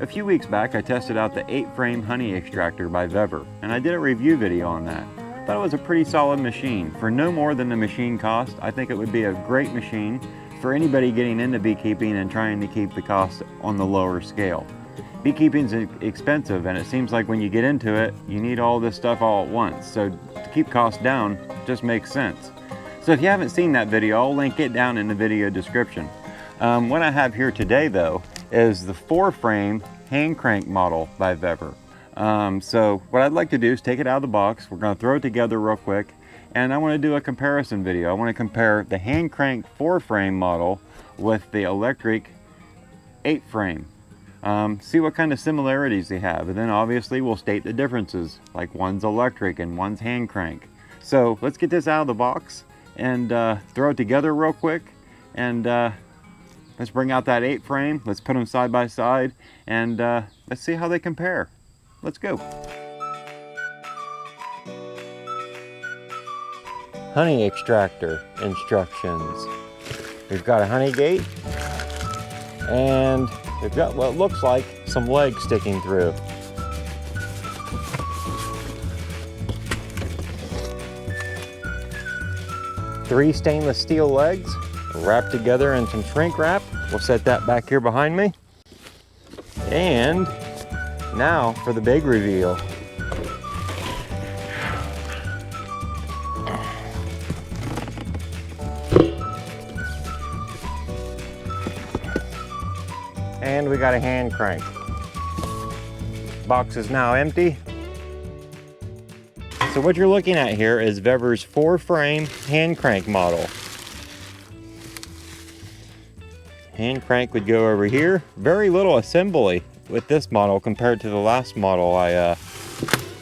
A few weeks back I tested out the 8-frame honey extractor by Vevor, and I did a review video on that. Thought it was a pretty solid machine. For no more than the machine cost, I think it would be a great machine for anybody getting into beekeeping and trying to keep the cost on the lower scale. Beekeeping is expensive, and it seems like when you get into it, you need all this stuff all at once. So to keep costs down just makes sense. So if you haven't seen that video, I'll link it down in the video description. What I have here today though is the 4-frame hand crank model by Vevor. So what I'd like to do is take it out of the box. We're going to throw it together real quick, and I want to do a comparison video. I want to compare the hand crank 4-frame model with the electric 8-frame. See what kind of similarities they have, and then obviously we'll state the differences, like one's electric and one's hand crank. So let's get this out of the box and throw it together real quick, and let's bring out that 8-frame. Let's put them side by side, and let's see how they compare. Let's go. Honey extractor instructions. We've got a honey gate, and we've got what looks like some legs sticking through. Three stainless steel legs wrapped together in some shrink wrap. We'll set that back here behind me. And now for the big reveal. And we got a hand crank. Box is now empty. So what you're looking at here is Vevor's 4-frame hand crank model. Hand crank would go over here. Very little assembly with this model compared to the last model I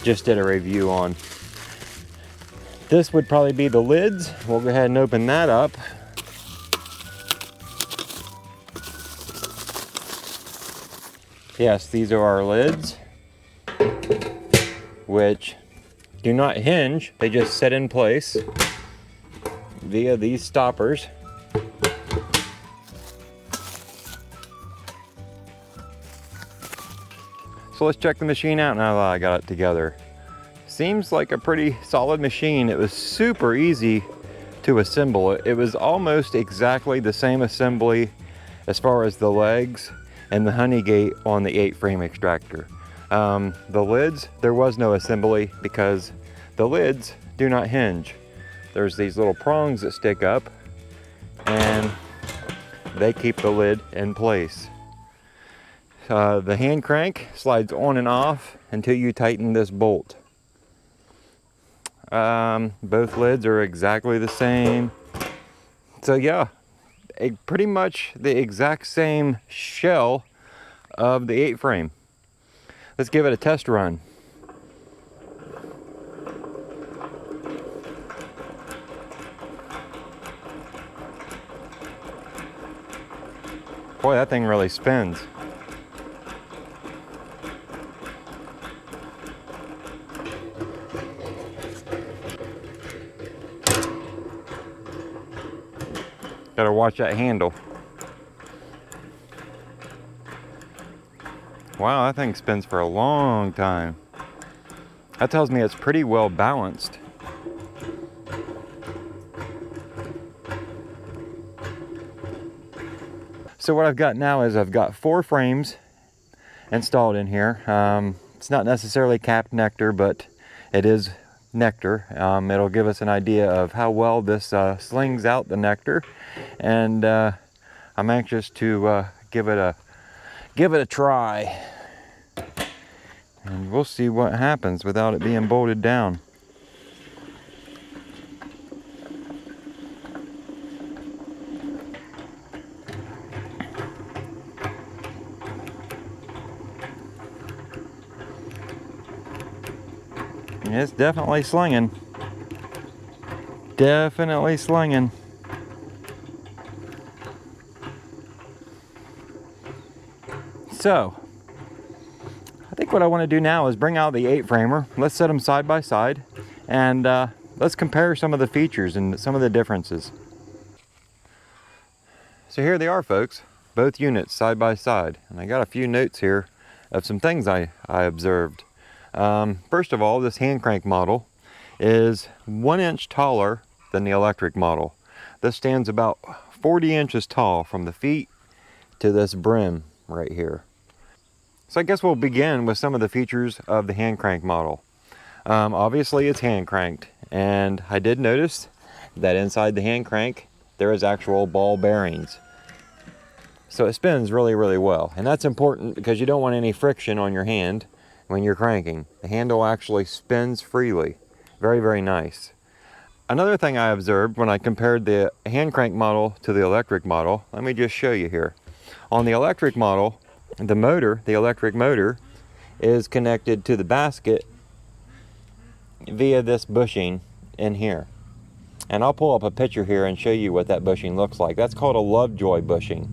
just did a review on. This would probably be the lids. We'll go ahead and open that up. Yes, these are our lids, which do not hinge. They just set in place via these stoppers. So let's check the machine out now that I got it together. Seems like a pretty solid machine. It was super easy to assemble. It was almost exactly the same assembly as far as the legs and the honey gate on the 8-frame extractor. The lids, there was no assembly because the lids do not hinge. There's these little prongs that stick up, and they keep the lid in place. The hand crank slides on and off until you tighten this bolt. Both lids are exactly the same. So yeah, pretty much the exact same shell of the 8-frame. Let's give it a test run. Boy, that thing really spins. Gotta watch that handle. Wow, that thing spins for a long time. That tells me it's pretty well balanced. So what I've got now is I've got 4 frames installed in here. It's not necessarily capped nectar, but it is nectar. It'll give us an idea of how well this slings out the nectar, and I'm anxious to give it a try, and we'll see what happens without it being bolted down. It's definitely slinging. Definitely slinging. So, I think what I want to do now is bring out the 8-framer. Let's set them side by side, and let's compare some of the features and some of the differences. So here they are, folks. Both units side by side. And I got a few notes here of some things I observed. First of all, this hand crank model is 1 inch taller than the electric model. This stands about 40 inches tall from the feet to this brim right here. So I guess we'll begin with some of the features of the hand crank model. Obviously it's hand cranked, and I did notice that inside the hand crank there is actual ball bearings. So it spins really, really well, and that's important because you don't want any friction on your hand when you're cranking. The handle actually spins freely. Very, very nice. Another thing I observed when I compared the hand crank model to the electric model, let me just show you here. On the electric model, the electric motor is connected to the basket via this bushing in here. And I'll pull up a picture here and show you what that bushing looks like. That's called a Lovejoy bushing.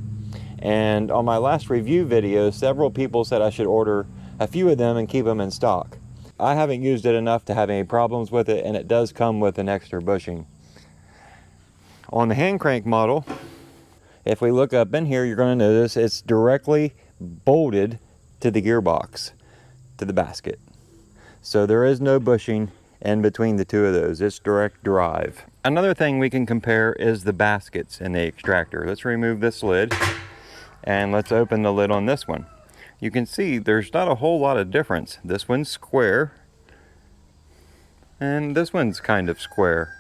And on my last review video, several people said I should order a few of them and keep them in stock. I haven't used it enough to have any problems with it, and it does come with an extra bushing. On the hand crank model, if we look up in here, you're going to notice it's directly bolted to the gearbox, to the basket. So there is no bushing in between the two of those. It's direct drive. Another thing we can compare is the baskets in the extractor. Let's remove this lid and let's open the lid on this one. You can see there's not a whole lot of difference. This one's square and this one's kind of square.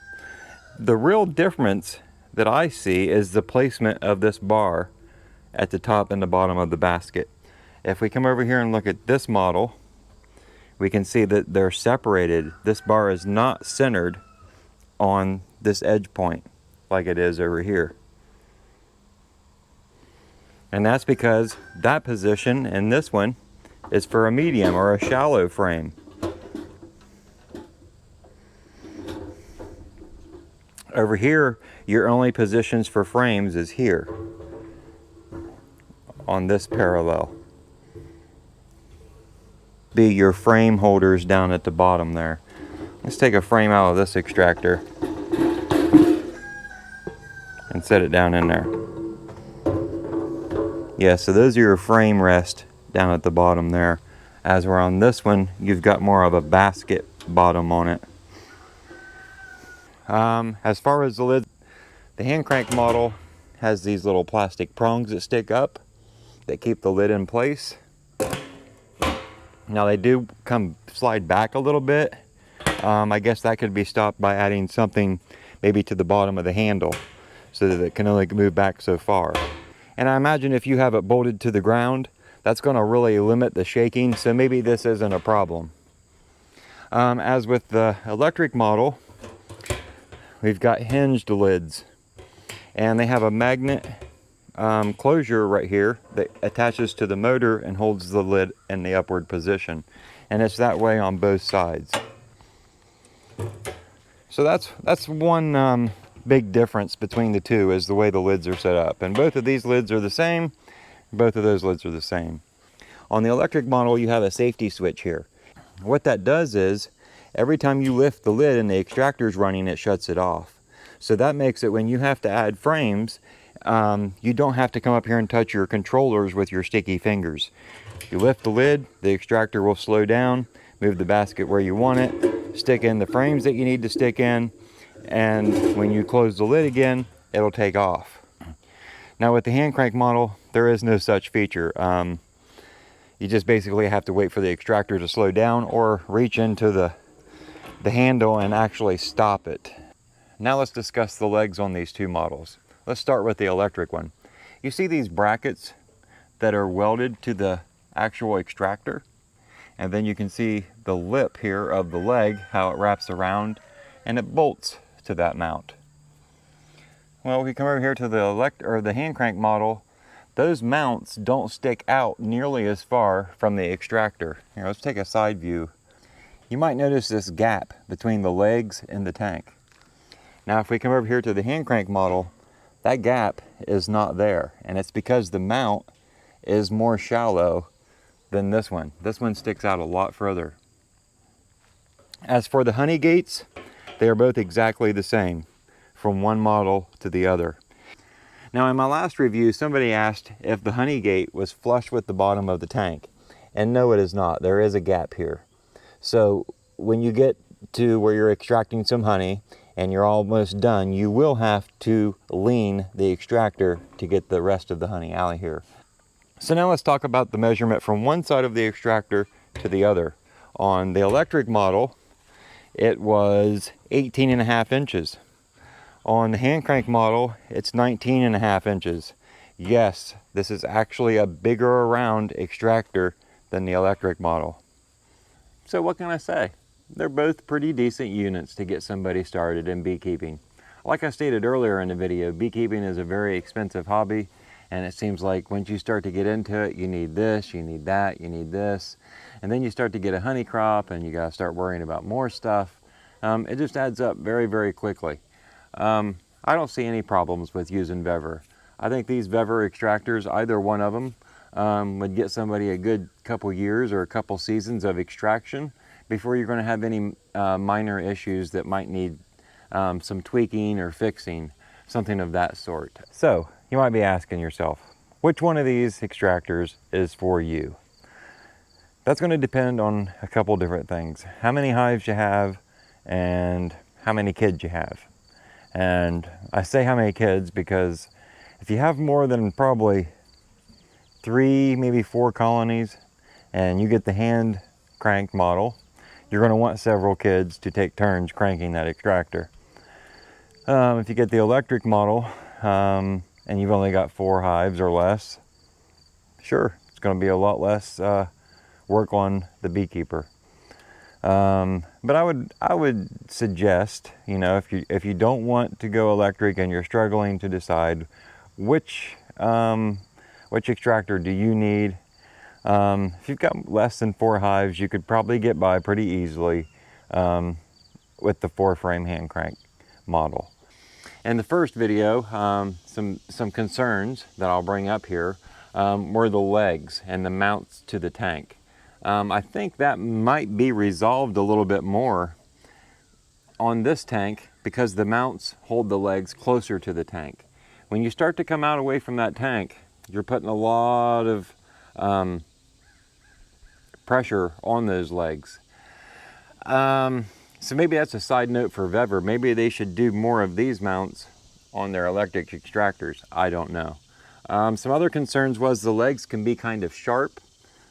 The real difference that I see is the placement of this bar at the top and the bottom of the basket. If we come over here and look at this model, we can see that they're separated. This bar is not centered on this edge point like it is over here. And that's because that position and this one is for a medium or a shallow frame. Over here, your only positions for frames is here on this parallel. Be your frame holders down at the bottom there. Let's take a frame out of this extractor and set it down in there. Yeah, so those are your frame rest down at the bottom there. As we're on this one, you've got more of a basket bottom on it. As far as the lid, the hand crank model has these little plastic prongs that stick up that keep the lid in place. Now they do slide back a little bit. I guess that could be stopped by adding something maybe to the bottom of the handle so that it can only move back so far. And I imagine if you have it bolted to the ground, that's going to really limit the shaking, so maybe this isn't a problem. As with the electric model, we've got hinged lids, and they have a magnet closure right here that attaches to the motor and holds the lid in the upward position, and it's that way on both sides. So that's one big difference between the two, is the way the lids are set up, and both of these lids are the same. Both of those lids are the same. On the electric model, you have a safety switch here. What that does is every time you lift the lid and the extractor is running, it shuts it off. So that makes it, when you have to add frames, you don't have to come up here and touch your controllers with your sticky fingers. You lift the lid, the extractor will slow down, move the basket where you want it, stick in the frames that you need to stick in, and when you close the lid again, it'll take off. Now with the hand crank model, there is no such feature. You just basically have to wait for the extractor to slow down or reach into the handle and actually stop it. Now let's discuss the legs on these two models. Let's start with the electric one. You see these brackets that are welded to the actual extractor? And then you can see the lip here of the leg, how it wraps around and it bolts to that mount. Well, we come over here to the hand crank model. Those mounts don't stick out nearly as far from the extractor. Here, let's take a side view. You might notice this gap between the legs and the tank. Now, if we come over here to the hand crank model, that gap is not there, and it's because the mount is more shallow than this one. This one sticks out a lot further. As for the honey gates, they are both exactly the same from one model to the other. Now in my last review, somebody asked if the honey gate was flush with the bottom of the tank. And no, it is not. There is a gap here. So when you get to where you're extracting some honey and you're almost done, you will have to lean the extractor to get the rest of the honey out of here. So now let's talk about the measurement from one side of the extractor to the other. On the electric model, it was 18.5 inches. On the hand crank model, it's 19.5 inches. Yes, this is actually a bigger around extractor than the electric model. So what can I say? They're both pretty decent units to get somebody started in beekeeping. Like I stated earlier in the video, beekeeping is a very expensive hobby, and it seems like once you start to get into it, you need this, you need that, you need this, and then you start to get a honey crop and you gotta start worrying about more stuff. It just adds up very, very quickly. I don't see any problems with using Vevor. I think these Vevor extractors, either one of them, would get somebody a good couple years or a couple seasons of extraction before you're going to have any minor issues that might need some tweaking or fixing, something of that sort. So you might be asking yourself, which one of these extractors is for you? That's going to depend on a couple different things. How many hives you have and how many kids you have. And I say how many kids because if you have more than probably 3, maybe 4 colonies and you get the hand crank model, you're going to want several kids to take turns cranking that extractor. If you get the electric model and you've only got 4 hives or less, sure, it's going to be a lot less work on the beekeeper. But I would suggest, you know, if you don't want to go electric and you're struggling to decide which extractor do you need, if you've got less than 4 hives, you could probably get by pretty easily with the 4-frame hand crank model. In the first video, some concerns that I'll bring up here were the legs and the mounts to the tank. I think that might be resolved a little bit more on this tank because the mounts hold the legs closer to the tank. When you start to come out away from that tank, you're putting a lot of pressure on those legs. So maybe that's a side note for Vevor. Maybe they should do more of these mounts on their electric extractors. I don't know. Some other concerns was the legs can be kind of sharp.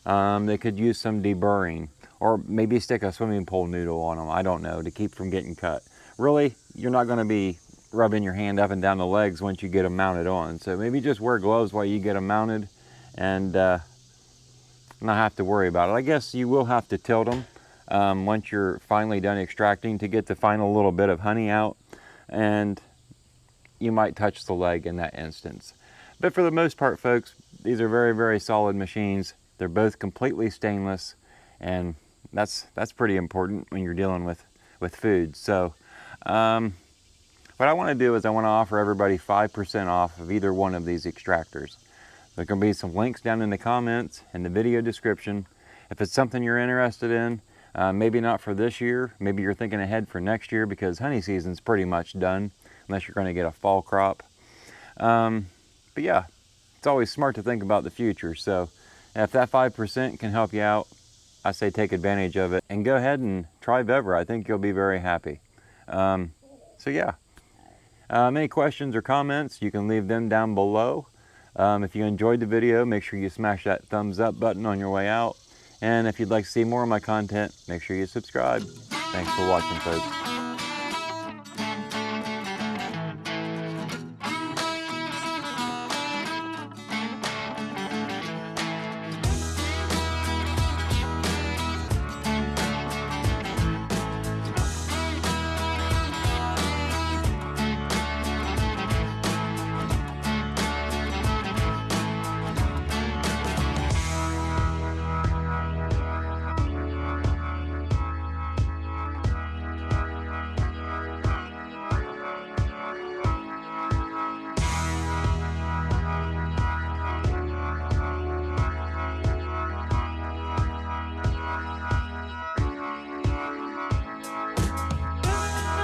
They could use some deburring or maybe stick a swimming pool noodle on them. I don't know, to keep from getting cut. Really, you're not going to be rubbing your hand up and down the legs once you get them mounted on. So maybe just wear gloves while you get them mounted and not have to worry about it. I guess you will have to tilt them once you're finally done extracting to get the final little bit of honey out, and you might touch the leg in that instance. But for the most part, folks, these are very, very solid machines. They're both completely stainless, and that's pretty important when you're dealing with food. So what I want to do is I want to offer everybody 5% off of either one of these extractors. There can be some links down in the comments and the video description. If it's something you're interested in, maybe not for this year, maybe you're thinking ahead for next year because honey season's pretty much done unless you're going to get a fall crop. But yeah, it's always smart to think about the future. So if that 5% can help you out, I say take advantage of it and go ahead and try Vevor. I think you'll be very happy. So yeah, any questions or comments, you can leave them down below. If you enjoyed the video, make sure you smash that thumbs up button on your way out. And if you'd like to see more of my content, make sure you subscribe. Thanks for watching, folks.